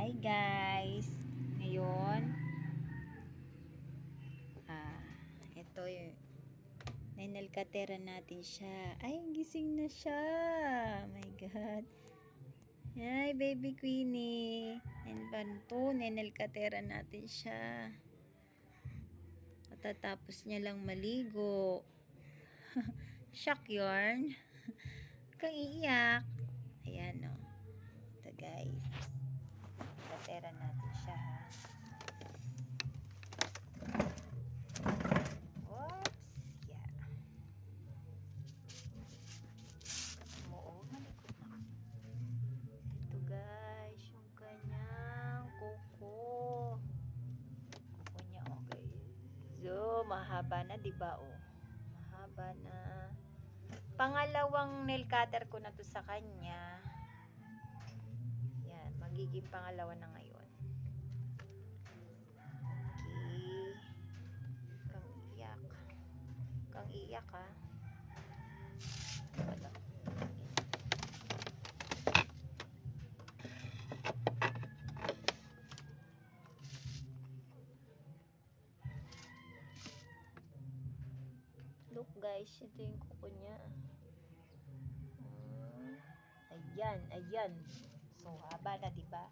Hi guys! Ngayon, ito yung nainalkatera natin siya. Ay, gising na siya! Oh my God! Hi, baby Queenie! Yan ba ito? Nainalkatera natin siya. Matatapos niya lang maligo. Shock yarn. Kang iiyak. Ayan o. Ito guys. Katera natin siya ha. Oops. Yeah. Malikot na. Ito guys, yung kanyang kuko. Kuko niya okay. So, mahaba na, diba oh? Mahaba na. Pangalawang nail cutter ko na to sa kanya. Yan, magiging pangalawa na ngayon. Okay. Kang iyak. Kang iyak ha. Wala. Look guys, ito yung kuko niya. Ayan, ayan. So, haba na, diba?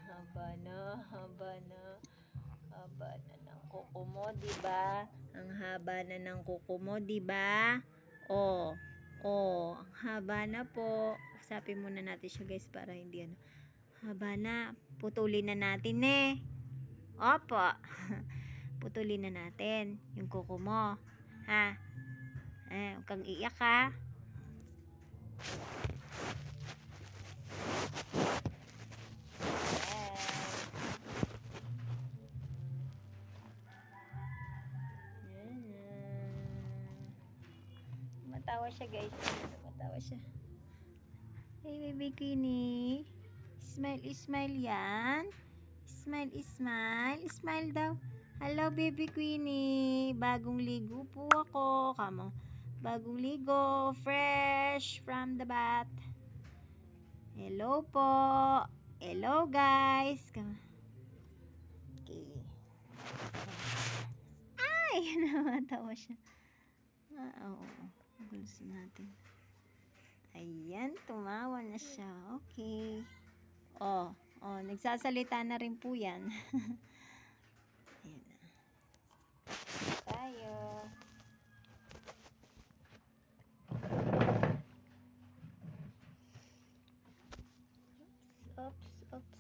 Haba na, haba na. Haba na ng kuko mo, diba? Ang haba na ng kuko mo, diba? Oh, oh, haba na po. Usapin muna natin siya guys para hindi ano. Haba na. Putulin na natin eh. Opo. Putulin na natin yung kuko mo. Ha? Huwag kang iyak ha. Matawa siya guys. Matawa siya. Hey baby Queenie. Smile, smile yan. Smile, smile. Smile daw. Hello baby Queenie. Bagong ligo po ako. Kamo. Bagong ligo. Fresh from the bath. Hello po. Hello guys. Kamo. Okay. Ay! Namatawa siya. Oo. Gulusin natin. Ayan, tumawa na siya. Okay. Oh, nagsasalita na rin po yan. Ayan na. Tayo. Oops, oops.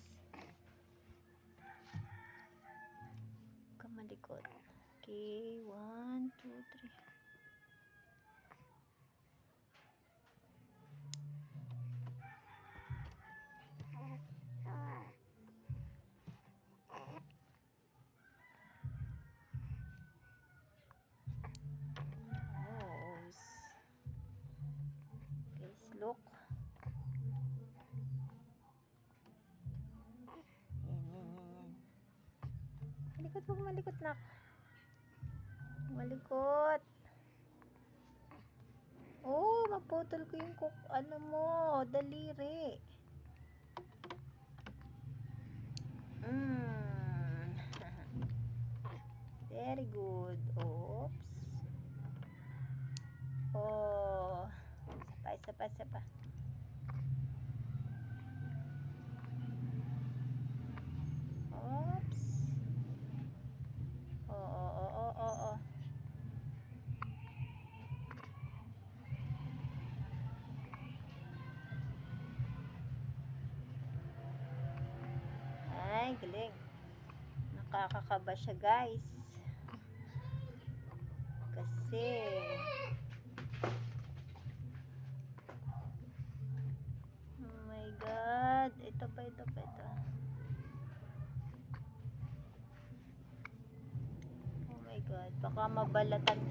Kamalikot. Okay, 1, 2, 3. Look. Yan. Malikot po, malikot na. Malikot. Oh, maputol ko yung ano mo, daliri. Very good. Oops. Oh. Isa pa. Oops. Oh. Ay, galing. Nakakakaba siya, guys. Kasi oh my God. Ito pa. Oh my God. Baka mabalatan.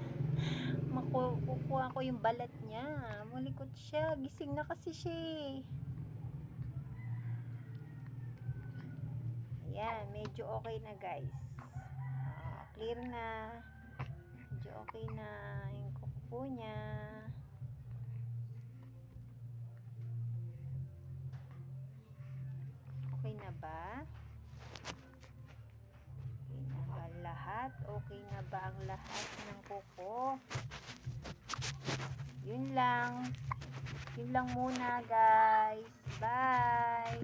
Makukuha ko yung balat niya. Malikot siya. Gising na kasi siya. Ayan. Medyo okay na guys. Clear na. Medyo okay na yung kuko niya. Okay na ba? Okay na ba lahat? Okay na ba ang lahat ng kuko? Yun lang. Yun lang muna, guys. Bye!